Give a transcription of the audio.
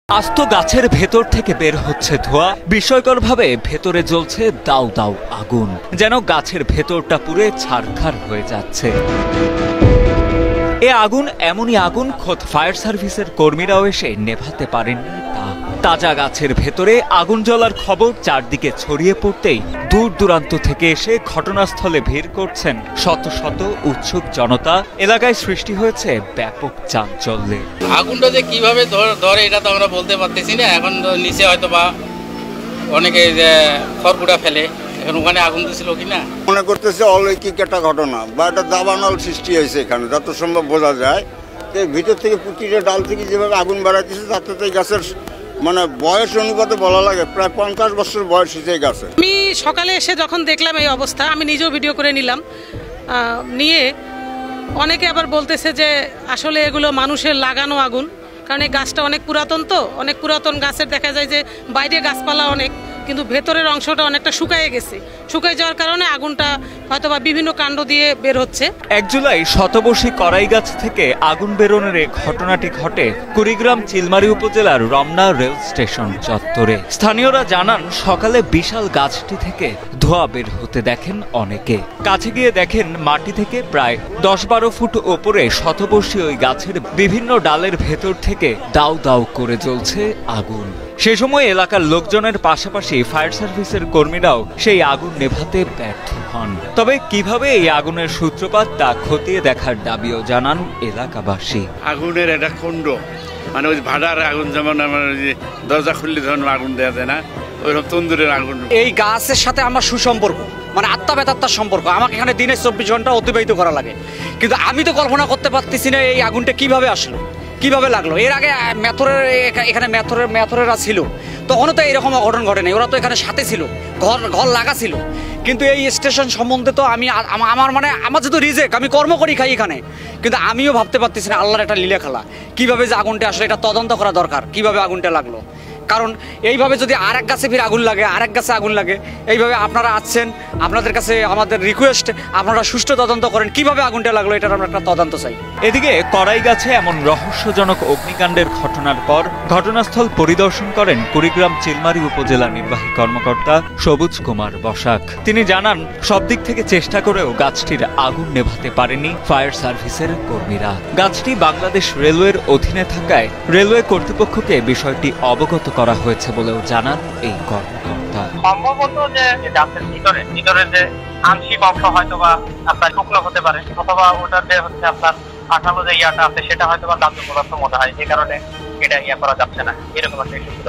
আস্ত গাছের ভেতর থেকে বের হচ্ছে ধোঁয়া। বিস্ময়করভাবে ভেতরে জ্বলছে দাউ দাউ আগুন, যেন গাছের ভেতরটা পুড়ে ছারখার হয়ে যাচ্ছে। এ আগুন এমনই আগুন, খোদ ফায়ার সার্ভিসের কর্মীরাও এসে নেভাতে পারেননি তা। তাজা গাছের ভেতরে আগুন জ্বলার খবর চারদিকে ছড়িয়ে পড়তেই দূর দূরান্ত থেকে এসে ঘটনাস্থলে ভিড় করছেন শত শত উৎসুক জনতা। এলাকায় সৃষ্টি হয়েছে ব্যাপক চাঞ্চল্যের। আগুনটা যে কিভাবে ধরে এটা তো আমরা বলতে পারতেছি না। এখন নিচে হয়তো বা অনেকে খড়কুটা ফেলে, এখন ওখানে আগুন দিয়েছিল কিনা মনে করতেছে অলৌকিক একটা ঘটনা বা একটা দাবানল সৃষ্টি হয়েছে এখানে, যত সম্ভব বোঝা যায়। ভিতর থেকে প্রতিটা ডাল থেকে যেভাবে আগুন বাড়াইতেছে তাতে গাছের মানে বয়স অনুপাতে বলা লাগে প্রায় 50 বছর বয়স হয়েছে গাছে। আমি সকালে এসে যখন দেখলাম এই অবস্থা, আমি নিজেও ভিডিও করে নিলাম। নিয়ে অনেকে আবার বলতেছে যে আসলে এগুলো মানুষের লাগানো আগুন, কারণ এই গাছটা অনেক পুরাতন, তো অনেক পুরাতন গাছের দেখা যায় যে বাইরে গাছপালা অনেক, কিন্তু ভেতরের অংশটা অনেকটা শুকায়ে গেছে। শুকায় যাওয়ার কারণে আগুনটা হয়তোবা বিভিন্ন কাণ্ড দিয়ে বের হচ্ছে। 1 জুলাই শতবর্ষী করাই গাছ থেকে আগুন বেরোনোর ঘটনাটি ঘটে কুড়িগ্রাম চিলমারী উপজেলার রমনা রেল স্টেশন চত্বরে। স্থানীয়রা জানান, সকালে বিশাল গাছটি থেকে ধোঁয়া বের হতে দেখেন অনেকে। কাছে গিয়ে দেখেন মাটি থেকে প্রায় 10-12 ফুট ওপরে শতবর্ষী ওই গাছের বিভিন্ন ডালের ভেতর থেকে দাউ দাউ করে জ্বলছে আগুন। সে সময় এলাকার লোকজনের পাশাপাশি ফায়ার সার্ভিসের কর্মীরাও সেই আগুন নেভাতে ব্যর্থ হন। তবে কিভাবে এই আগুনের সূত্রপাত তা খতিয়ে দেখার দাবিও জানান এলাকাবাসী। আগুনের একটা কুণ্ড, মানে ওই ভাড়ার আগুন, যেমন আমার দরজা খুললে ধরনের আগুন দেওয়া যায় না, ওইরকম তন্দুরের আগুন। এই গাছের সাথে আমার সুসম্পর্ক, মানে আত্মা বেতাত্মার সম্পর্ক। আমাকে এখানে দিনে 24 ঘন্টা অতিবাহিত করা লাগে, কিন্তু আমি তো কল্পনা করতে পারতেছি না এই আগুনটা কিভাবে আসলো, কিভাবে লাগলো। এর আগে এখানে মেথরেরা ছিল, তখনও তো এরকম অঘটন ঘটে নাই। ওরা তো এখানে সাথে ছিল, ঘর লাগা ছিল। কিন্তু এই স্টেশন সম্বন্ধে তো আমার যেহেতু রিজেক্ট, আমি কর্ম করি খাই এখানে, কিন্তু আমিও ভাবতে পারতেছি না আল্লাহর একটা লীলা খেলা, কিভাবে যে আগুনটা আসলে এটা তদন্ত করা দরকার, কিভাবে আগুনটা লাগলো। কারণ এইভাবে যদি আরেক গাছে ফির আগুন লাগে, আরেক গাছে আগুন লাগে, এইভাবে আপনারা আসছেন, আপনাদের কাছে আমাদের রিকোয়েস্ট, আপনারা সুষ্ঠু তদন্ত করেন কিভাবে আগুনটা লাগলো, এটার আমরা একটা তদন্ত চাই। এদিকে করাই গাছে এমন রহস্যজনক অগ্নিকাণ্ডের ঘটনার পর ঘটনাস্থল পরিদর্শন করেন কুড়িগ্রাম চিলমারী উপজেলা নির্বাহী কর্মকর্তা সবুজ কুমার বসাক। তিনি জানান, সব দিক থেকে চেষ্টা করেও গাছটির আগুন নেভাতে পারেনি ফায়ার সার্ভিসের কর্মীরা। গাছটি বাংলাদেশ রেলওয়ের অধীনে থাকায় রেলওয়ে কর্তৃপক্ষকে বিষয়টি অবগত করা হয়েছে বলেও জানান এই কর্মকর্তা। সম্ভবত যে গাছের ভিতরে যে আংশিক অংশ হয়তো বা আপনার শুকনো হতে পারে, অথবা ওটার যে হচ্ছে আপনার আঠালো যে ইয়াটা আছে সেটা হয়তো বা দাহ্য পদার্থ মনে হয়, যে কারণে এটা ইয়া করা যাচ্ছে না, এরকম একটা ইস্যু ছিল।